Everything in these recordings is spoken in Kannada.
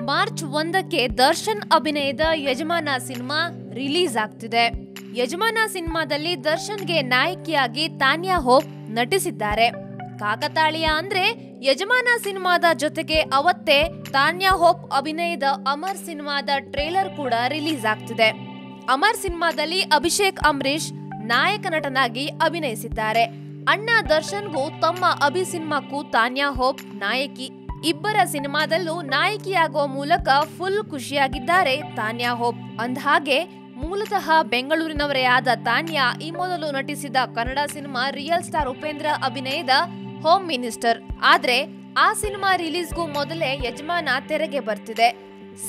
ಮಾರ್ಚ್ 1ಕ್ಕೆ ದರ್ಶನ್ ಅಭಿನಯದ ಯಜಮಾನ ಸಿನಿಮಾ ರಿಲೀಸ್ ಆಗ್ತಿದೆ. ಯಜಮಾನ ಸಿನಿಮಾದಲ್ಲಿ ದರ್ಶನ್ಗೆ ನಾಯಕಿಯಾಗಿ ತಾನ್ಯಾ ಹೋಪ್ ನಟಿಸಿದ್ದಾರೆ. ಕಾಕತಾಳೀಯ ಅಂದ್ರೆ ಯಜಮಾನ ಸಿನಿಮಾದ ಜೊತೆಗೆ ಅವತ್ತೇ ತಾನ್ಯಾ ಹೋಪ್ ಅಭಿನಯದ ಅಮರ್ ಸಿನಿಮಾದ ಟ್ರೇಲರ್ ಕೂಡ ರಿಲೀಸ್ ಆಗ್ತಿದೆ. ಅಮರ್ ಸಿನಿಮಾದಲ್ಲಿ ಅಭಿಷೇಕ್ ಅಂಬರೀಶ್ ನಾಯಕ ನಟನಾಗಿ ಅಭಿನಯಿಸಿದ್ದಾರೆ. ಅಣ್ಣ ದರ್ಶನ್ಗೂ ತಮ್ಮ ಅಭಿ ಸಿನಿಮಾಕ್ಕೂ ತಾನ್ಯಾ ಹೋಪ್ ನಾಯಕಿ. ಇಬ್ಬರ ಸಿನಿಮಾದಲ್ಲೂ ನಾಯಕಿಯಾಗುವ ಮೂಲಕ ಫುಲ್ ಖುಷಿಯಾಗಿದ್ದಾರೆ ತಾನ್ಯಾ ಹೋಪ್. ಅಂದಹಾಗೆ ಮೂಲತಃ ಬೆಂಗಳೂರಿನವರೇ ಆದ ತಾನ್ಯಾ ಈ ಮೊದಲು ನಟಿಸಿದ Kannada cinema real star Upendra ಅಭಿನಯದ ಹೋಮ್ ಮಿನಿಸ್ಟರ್. ಆದ್ರೆ ಆ ಸಿನಿಮಾ ರಿಲೀಸ್ಗೂ ಮೊದಲೇ ಯಜಮಾನ ತೆರೆಗೆ ಬರ್ತಿದೆ.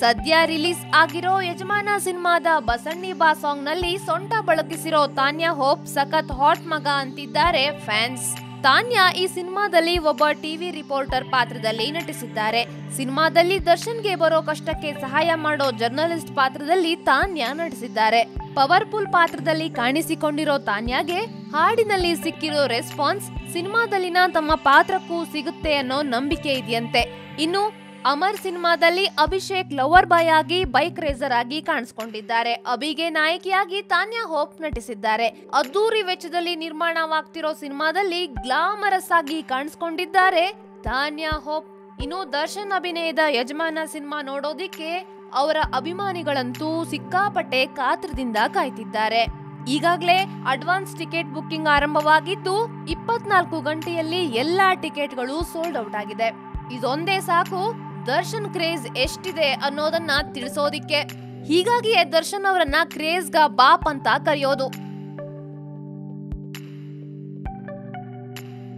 ಸದ್ಯ ರಿಲೀಸ್ ಆಗಿರೋ ಯಜಮಾನ ಸಿನಿಮಾದ ಬಸಣ್ಣಿ ಬಾ ಸಾಂಗ್ ನಲ್ಲಿ ಸೊಂಟ ಬಳಕಿಸಿರೋ ತಾನ್ಯಾ ಹೋಪ್ ಸಖತ್ ಹಾಟ್ ಮಗ ಅಂತಿದ್ದಾರೆ ಫ್ಯಾನ್ಸ್. ತಾನ್ಯಾ ಈ ಸಿನಿಮಾದಲ್ಲಿ ಒಬ್ಬ ಟಿವಿ ರಿಪೋರ್ಟರ್ ಪಾತ್ರದಲ್ಲಿ ನಟಿಸಿದ್ದಾರೆ. ಸಿನಿಮಾದಲ್ಲಿ ದರ್ಶನ್ಗೆ ಬರೋ ಕಷ್ಟಕ್ಕೆ ಸಹಾಯ ಮಾಡೋ ಜರ್ನಲಿಸ್ಟ್ ಪಾತ್ರದಲ್ಲಿ ತಾನ್ಯಾ ನಟಿಸಿದ್ದಾರೆ. ಪವರ್ಫುಲ್ ಪಾತ್ರದಲ್ಲಿ ಕಾಣಿಸಿಕೊಂಡಿರೋ ತಾನ್ಯಾಗೆ ಹಾಡಿನಲ್ಲಿ ಸಿಕ್ಕಿರೋ ರೆಸ್ಪಾನ್ಸ್ ಸಿನಿಮಾದಲ್ಲಿನ ತಮ್ಮ ಪಾತ್ರಕ್ಕೂ ಸಿಗುತ್ತೆ ಅನ್ನೋ ನಂಬಿಕೆ ಇದೆಯಂತೆ. ಇನ್ನು ಅಮರ್ ಸಿನಿಮಾದಲ್ಲಿ ಅಭಿಷೇಕ್ ಲವರ್ ಬಾಯ್ ಆಗಿ ಬೈಕ್ ರೇಸರ್ ಆಗಿ ಕಾಣಿಸಿಕೊಂಡಿದ್ದಾರೆ. ಅಭಿಗೆ ನಾಯಕಿಯಾಗಿ ತಾನ್ಯಾ ಹೋಪ್ ನಟಿಸಿದ್ದಾರೆ. ಅದ್ದೂರಿ ವೆಚ್ಚದಲ್ಲಿ ನಿರ್ಮಾಣವಾಗ್ತಿರೋ ಸಿನಿಮಾದಲ್ಲಿ ಗ್ಲಾಮರಸ್ ಆಗಿ ಕಾಣಿಸಿಕೊಂಡಿದ್ದಾರೆ ತಾನ್ಯಾ ಹೋಪ್. ಇನ್ನು ದರ್ಶನ್ ಅಭಿನಯದ ಯಜಮಾನ ಸಿನಿಮಾ ನೋಡೋದಿಕ್ಕೆ ಅವರ ಅಭಿಮಾನಿಗಳಂತೂ ಸಿಕ್ಕಾಪಟ್ಟೆ ಕಾತ್ರದಿಂದ ಕಾಯ್ತಿದ್ದಾರೆ. ಈಗಾಗಲೇ ಅಡ್ವಾನ್ಸ್ ಟಿಕೆಟ್ ಬುಕ್ಕಿಂಗ್ ಆರಂಭವಾಗಿದ್ದು 24 ಗಂಟೆಯಲ್ಲಿ ಎಲ್ಲಾ ಟಿಕೆಟ್ಗಳು ಸೋಲ್ಡ್ ಔಟ್ ಆಗಿದೆ. ಇದೊಂದೇ ಸಾಕು ದರ್ಶನ್ ಕ್ರೇಜ್ ಎಷ್ಟಿದೆ ಅನ್ನೋದನ್ನ ತಿಳಿಸೋದಿಕ್ಕೆ. ಹೀಗಾಗಿಯೇ ದರ್ಶನ್ ಅವರನ್ನ ಕ್ರೇಜ್ಗ ಬಾಪ್ ಅಂತ ಕರೆಯೋದು.